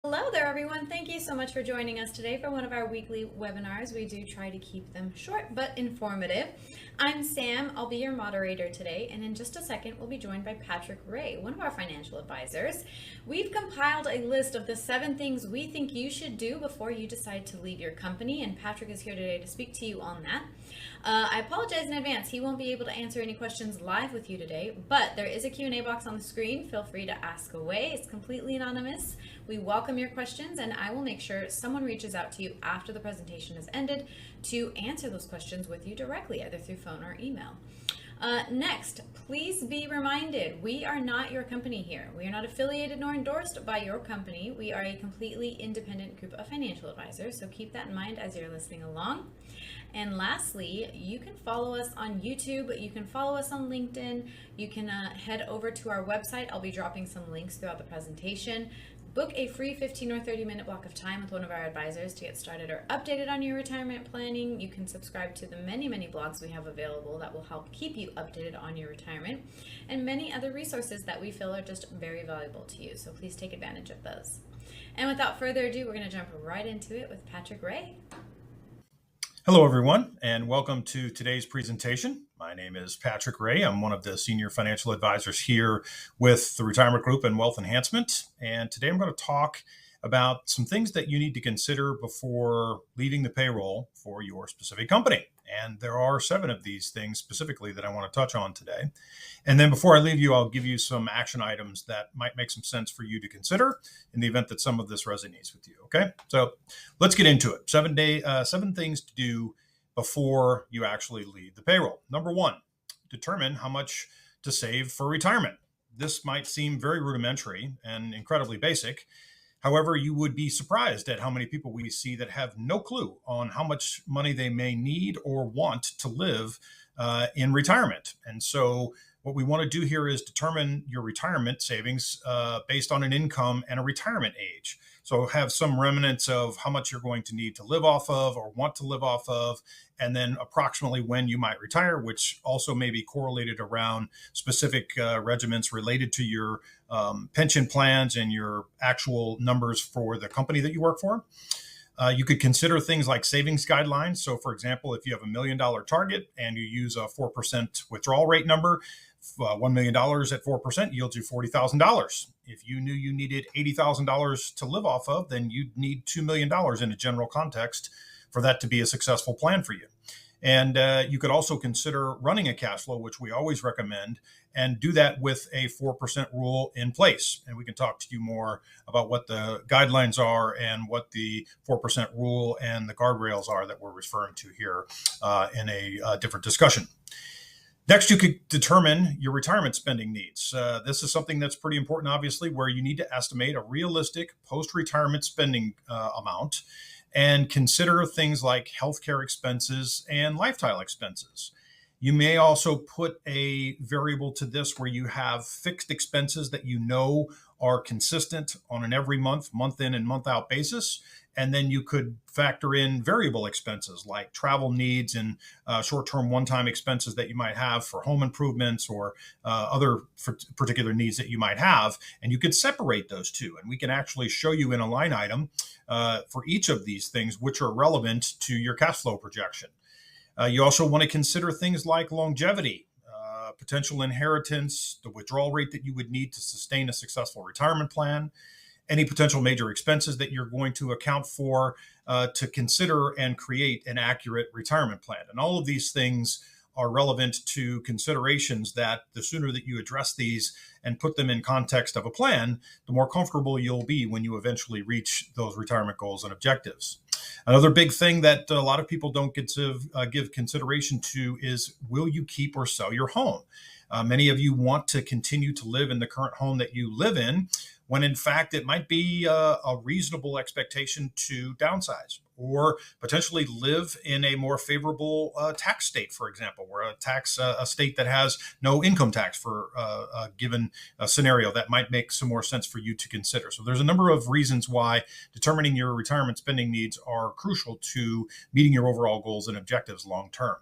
Hello there, everyone. Thank you so much for joining us today for one of our weekly webinars. We do try to keep them short but informative. I'm Sam. I'll be your moderator today, and in just a second, we'll be joined by Patrick Ray, one of our financial advisors. We've compiled a list of the 7 things we think you should do before you decide to leave your company, and Patrick is here today to speak to you on that. I apologize in advance. He won't be able to answer any questions live with you today, but there is a Q&A box on the screen. Feel free to ask away. It's completely anonymous. We welcome your questions, and I will make sure someone reaches out to you after the presentation has ended to answer those questions with you directly, either through phone or email. Next, please be reminded, we are not your company here. We are not affiliated nor endorsed by your company. We are a completely independent group of financial advisors, so keep that in mind as you're listening along. And lastly, you can follow us on YouTube, you can follow us on LinkedIn, you can head over to our website. I'll be dropping some links throughout the presentation. Book a free 15 or 30 minute block of time with one of our advisors to get started or updated on your retirement planning. You can subscribe to the many blogs we have available that will help keep you updated on your retirement, and many other resources that we feel are just very valuable to you. So please take advantage of those. And without further ado, we're going to jump right into it with Patrick Ray. Hello, everyone, and welcome to today's presentation. My name is Patrick Ray. I'm one of the senior financial advisors here with the Retirement Group and Wealth Enhancement. And today I'm going to talk about some things that you need to consider before leaving the payroll for your specific company. And there are 7 of these things specifically that I want to touch on today. And then before I leave you, I'll give you some action items that might make some sense for you to consider in the event that some of this resonates with you. Okay, so let's get into it. 7 things to do before you actually leave the payroll. Number 1, determine how much to save for retirement. This might seem very rudimentary and incredibly basic. However, you would be surprised at how many people we see that have no clue on how much money they may need or want to live in retirement. And so what we want to do here is determine your retirement savings based on an income and a retirement age. So have some remnants of how much you're going to need to live off of or want to live off of, and then approximately when you might retire, which also may be correlated around specific regimens related to your pension plans and your actual numbers for the company that you work for. You could consider things like savings guidelines. So, for example, if you have $1 million target and you use a 4% withdrawal rate number, $1 million at 4% yields you $40,000. If you knew you needed $80,000 to live off of, then you'd need $2 million in a general context for that to be a successful plan for you. And you could also consider running a cash flow, which we always recommend, and do that with a 4% rule in place. And we can talk to you more about what the guidelines are and what the 4% rule and the guardrails are that we're referring to here in a different discussion. Next, you could determine your retirement spending needs. This is something that's pretty important, obviously, where you need to estimate a realistic post-retirement spending amount and consider things like healthcare expenses and lifestyle expenses. You may also put a variable to this where you have fixed expenses that you know are consistent on an every month in and month out basis. And then you could factor in variable expenses like travel needs and short-term one-time expenses that you might have for home improvements or other particular needs that you might have. And you could separate those two. And we can actually show you in a line item for each of these things which are relevant to your cash flow projection. You also want to consider things like longevity, potential inheritance, the withdrawal rate that you would need to sustain a successful retirement plan, any potential major expenses that you're going to account for to consider and create an accurate retirement plan. And all of these things are relevant to considerations that the sooner that you address these and put them in context of a plan, the more comfortable you'll be when you eventually reach those retirement goals and objectives. Another big thing that a lot of people don't get to give consideration to is, will you keep or sell your home? Many of you want to continue to live in the current home that you live in, when in fact it might be a reasonable expectation to downsize or potentially live in a more favorable tax state, for example, where a state that has no income tax for a given scenario. That might make some more sense for you to consider. So there's a number of reasons why determining your retirement spending needs are crucial to meeting your overall goals and objectives long term.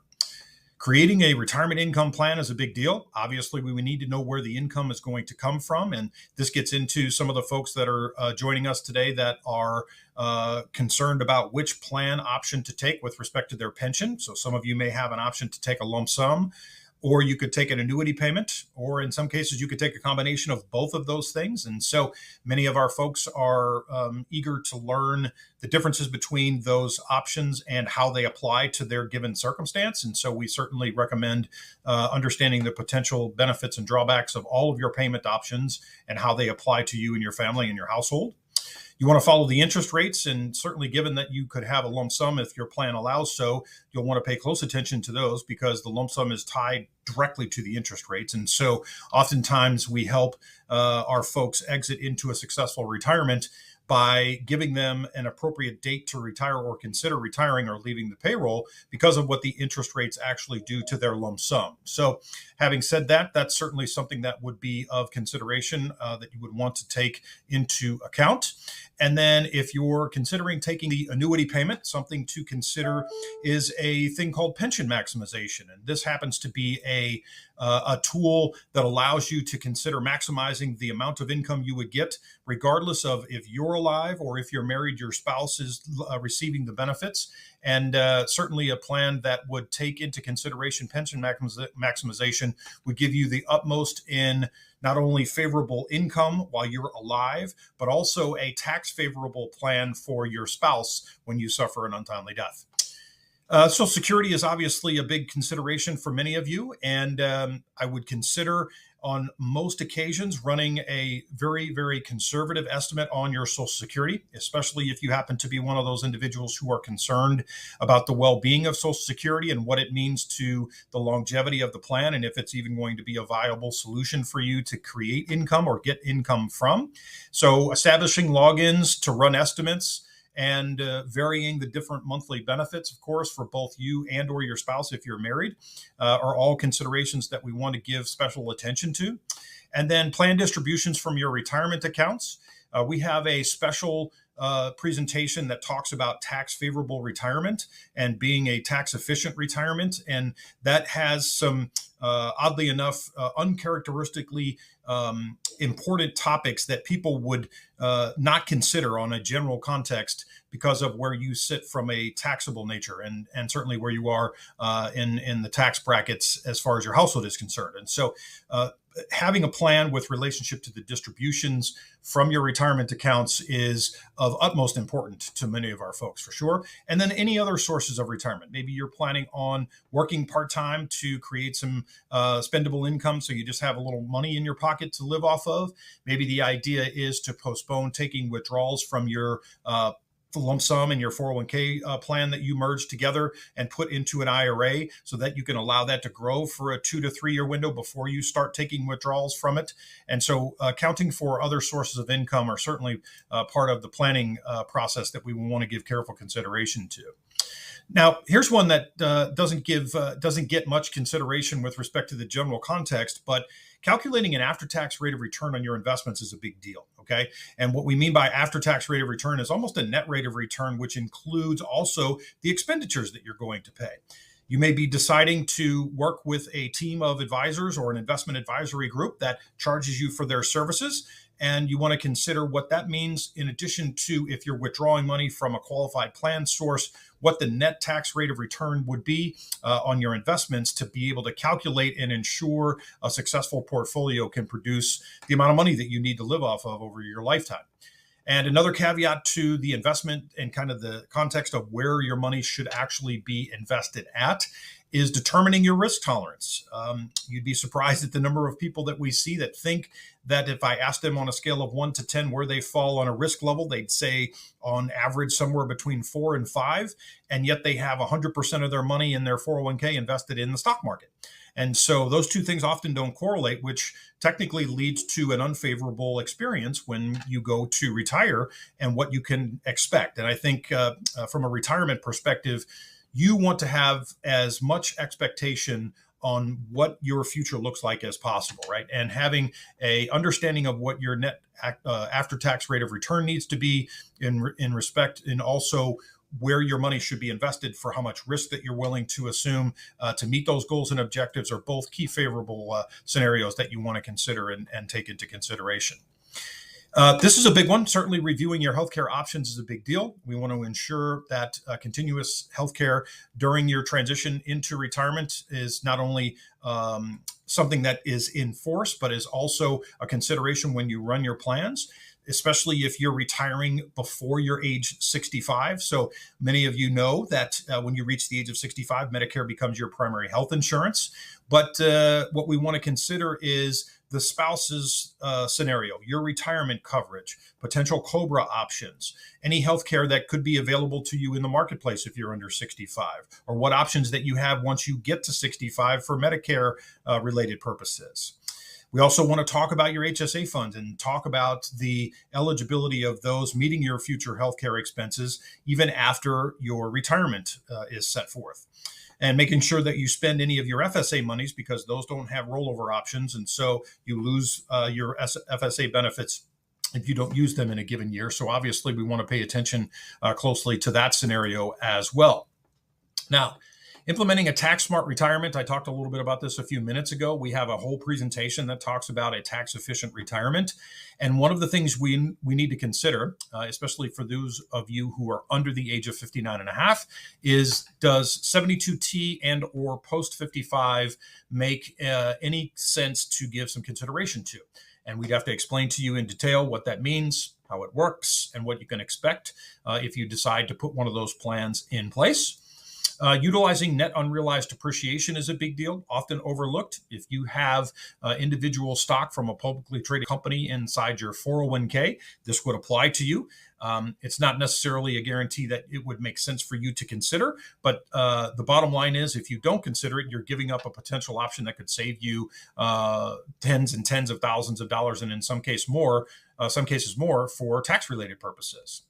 Creating a retirement income plan is a big deal. Obviously, we need to know where the income is going to come from. And this gets into some of the folks that are joining us today that are concerned about which plan option to take with respect to their pension. So some of you may have an option to take a lump sum, or you could take an annuity payment, or in some cases, you could take a combination of both of those things. And so many of our folks are eager to learn the differences between those options and how they apply to their given circumstance. And so we certainly recommend understanding the potential benefits and drawbacks of all of your payment options and how they apply to you and your family and your household. You want to follow the interest rates, and certainly given that you could have a lump sum if your plan allows so, you'll want to pay close attention to those because the lump sum is tied directly to the interest rates. And so oftentimes we help our folks exit into a successful retirement by giving them an appropriate date to retire or consider retiring or leaving the payroll because of what the interest rates actually do to their lump sum. So having said that, that's certainly something that would be of consideration that you would want to take into account. And then if you're considering taking the annuity payment, something to consider is a thing called pension maximization. And this happens to be a tool that allows you to consider maximizing the amount of income you would get, regardless of if you're alive or if you're married, your spouse is receiving the benefits. And certainly a plan that would take into consideration pension maximization would give you the utmost in not only favorable income while you're alive, but also a tax favorable plan for your spouse when you suffer an untimely death. Social Security is obviously a big consideration for many of you, and I would consider on most occasions running a very, very conservative estimate on your Social Security, especially if you happen to be one of those individuals who are concerned about the well-being of Social Security and what it means to the longevity of the plan, and if it's even going to be a viable solution for you to create income or get income from. So establishing logins to run estimates and varying the different monthly benefits, of course, for both you and or your spouse if you're married, are all considerations that we want to give special attention to. And then plan distributions from your retirement accounts. We have a special presentation that talks about tax favorable retirement and being a tax efficient retirement. And that has some, oddly enough, uncharacteristically important topics that people would not consider on a general context because of where you sit from a taxable nature and certainly where you are in the tax brackets as far as your household is concerned. And so having a plan with relationship to the distributions from your retirement accounts is of utmost importance to many of our folks, for sure. And then any other sources of retirement. Maybe you're planning on working part-time to create some spendable income, so you just have a little money in your pocket to live off of. Maybe the idea is to postpone taking withdrawals from your lump sum in your 401k plan that you merge together and put into an IRA so that you can allow that to grow for a 2 to 3 year window before you start taking withdrawals from it. And so accounting for other sources of income are certainly part of the planning process that we want to give careful consideration to. Now, here's one that doesn't get much consideration with respect to the general context, but calculating an after-tax rate of return on your investments is a big deal, okay? And what we mean by after-tax rate of return is almost a net rate of return, which includes also the expenditures that you're going to pay. You may be deciding to work with a team of advisors or an investment advisory group that charges you for their services, and you want to consider what that means in addition to if you're withdrawing money from a qualified plan source, what the net tax rate of return would be on your investments to be able to calculate and ensure a successful portfolio can produce the amount of money that you need to live off of over your lifetime. And another caveat to the investment and kind of the context of where your money should actually be invested at is determining your risk tolerance. You'd be surprised at the number of people that we see that think that if I asked them on a scale of 1 to 10 where they fall on a risk level, they'd say on average somewhere between 4 and 5, and yet they have 100% of their money in their 401k invested in the stock market. And so those two things often don't correlate, which technically leads to an unfavorable experience when you go to retire and what you can expect. And I think from a retirement perspective, you want to have as much expectation on what your future looks like as possible, right? And having a understanding of what your net after-tax rate of return needs to be in respect, and also where your money should be invested for how much risk that you're willing to assume to meet those goals and objectives are both key favorable scenarios that you want to consider and take into consideration. This is a big one. Certainly reviewing your healthcare options is a big deal. We want to ensure that continuous healthcare during your transition into retirement is not only something that is in force, but is also a consideration when you run your plans, especially if you're retiring before your age 65. So many of you know that when you reach the age of 65, Medicare becomes your primary health insurance. But what we want to consider is the spouse's scenario, your retirement coverage, potential COBRA options, any healthcare that could be available to you in the marketplace if you're under 65, or what options that you have once you get to 65 for Medicare related purposes. We also want to talk about your HSA funds and talk about the eligibility of those meeting your future healthcare expenses even after your retirement is set forth. And making sure that you spend any of your FSA monies, because those don't have rollover options. And so you lose your FSA benefits if you don't use them in a given year. So obviously we want to pay attention closely to that scenario as well. Now, implementing a tax smart retirement. I talked a little bit about this a few minutes ago. We have a whole presentation that talks about a tax efficient retirement. And one of the things we need to consider, especially for those of you who are under the age of 59 and a half, is does 72T and or post 55 make any sense to give some consideration to? And we'd have to explain to you in detail what that means, how it works, and what you can expect if you decide to put one of those plans in place. Utilizing net unrealized appreciation is a big deal, often overlooked. If you have individual stock from a publicly traded company inside your 401k, this would apply to you. It's not necessarily a guarantee that it would make sense for you to consider, but the bottom line is if you don't consider it, you're giving up a potential option that could save you tens and tens of thousands of dollars, and in some cases more for tax-related purposes.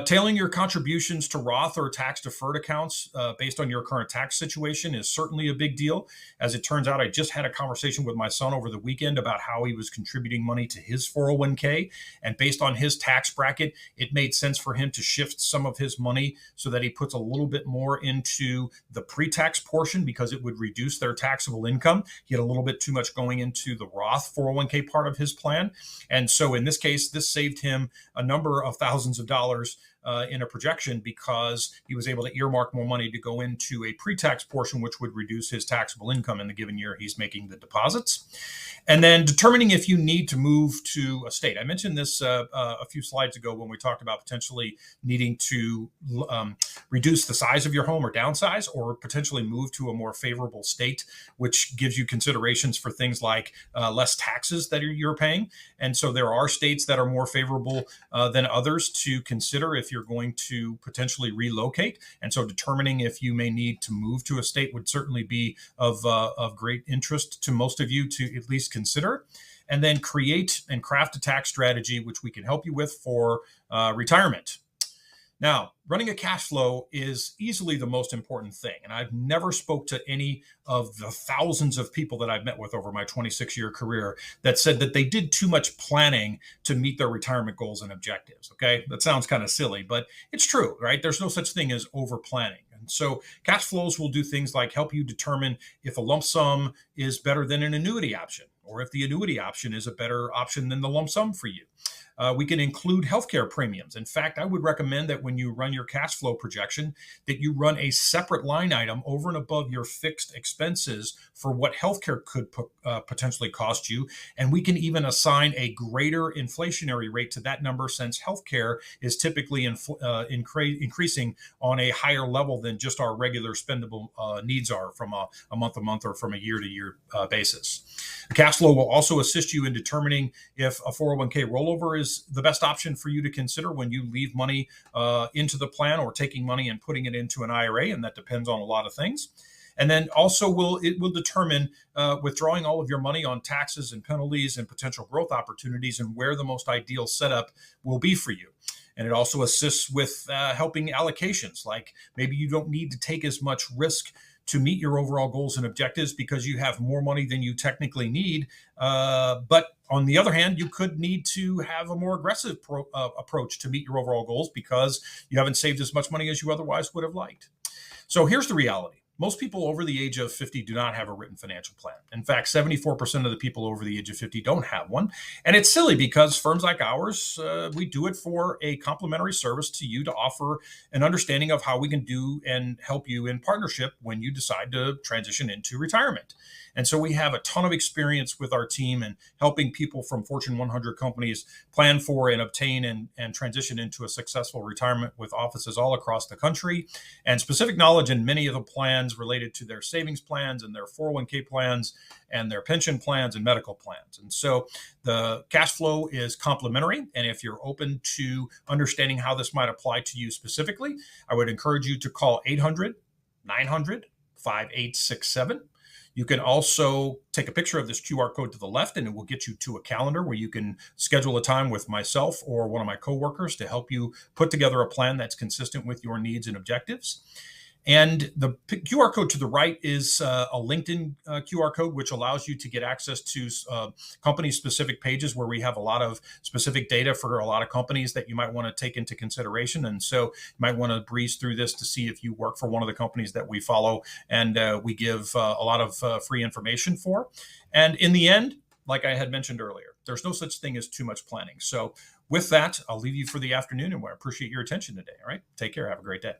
Tailing your contributions to Roth or tax-deferred accounts based on your current tax situation is certainly a big deal. As it turns out, I just had a conversation with my son over the weekend about how he was contributing money to his 401k. And based on his tax bracket, it made sense for him to shift some of his money so that he puts a little bit more into the pre-tax portion because it would reduce their taxable income. He had a little bit too much going into the Roth 401k part of his plan. And so in this case, this saved him a number of thousands of dollars in a projection because he was able to earmark more money to go into a pre-tax portion, which would reduce his taxable income in the given year he's making the deposits. And then determining if you need to move to a state. I mentioned this a few slides ago when we talked about potentially needing to reduce the size of your home or downsize, or potentially move to a more favorable state, which gives you considerations for things like less taxes that you're paying. And so there are states that are more favorable than others to consider if you're going to potentially relocate. And so determining if you may need to move to a state would certainly be of great interest to most of you to at least consider. And then create and craft a tax strategy, which we can help you with for retirement. Now, running a cash flow is easily the most important thing. And I've never spoke to any of the thousands of people that I've met with over my 26-year career that said that they did too much planning to meet their retirement goals and objectives. Okay, that sounds kind of silly, but it's true, right? There's no such thing as over planning. And so cash flows will do things like help you determine if a lump sum is better than an annuity option, or if the annuity option is a better option than the lump sum for you. We can include healthcare premiums. In fact, I would recommend that when you run your cash flow projection, that you run a separate line item over and above your fixed expenses for what healthcare could potentially cost you. And we can even assign a greater inflationary rate to that number, since healthcare is typically increasing on a higher level than just our regular spendable needs are from a month-to-month or from a year-to-year basis. The cash flow will also assist you in determining if a 401k rollover is the best option for you to consider when you leave money into the plan, or taking money and putting it into an IRA, and that depends on a lot of things. And then also it will determine withdrawing all of your money on taxes and penalties and potential growth opportunities, and where the most ideal setup will be for you. And it also assists with helping allocations, like maybe you don't need to take as much risk to meet your overall goals and objectives because you have more money than you technically need. But on the other hand, you could need to have a more aggressive approach to meet your overall goals because you haven't saved as much money as you otherwise would have liked. So here's the reality. Most people over the age of 50 do not have a written financial plan. In fact, 74% of the people over the age of 50 don't have one. And it's silly because firms like ours, we do it for a complimentary service to you to offer an understanding of how we can do and help you in partnership when you decide to transition into retirement. And so we have a ton of experience with our team in helping people from Fortune 100 companies plan for and obtain and transition into a successful retirement with offices all across the country, and specific knowledge in many of the plans related to their savings plans and their 401k plans and their pension plans and medical plans. And so the cash flow is complimentary. And if you're open to understanding how this might apply to you specifically, I would encourage you to call 800-900-5867. You can also take a picture of this QR code to the left, and it will get you to a calendar where you can schedule a time with myself or one of my coworkers to help you put together a plan that's consistent with your needs and objectives. And the QR code to the right is a LinkedIn QR code, which allows you to get access to company-specific pages where we have a lot of specific data for a lot of companies that you might want to take into consideration. And so you might want to breeze through this to see if you work for one of the companies that we follow and we give a lot of free information for. And in the end, like I had mentioned earlier, there's no such thing as too much planning. So with that, I'll leave you for the afternoon, and I appreciate your attention today. All right. Take care. Have a great day.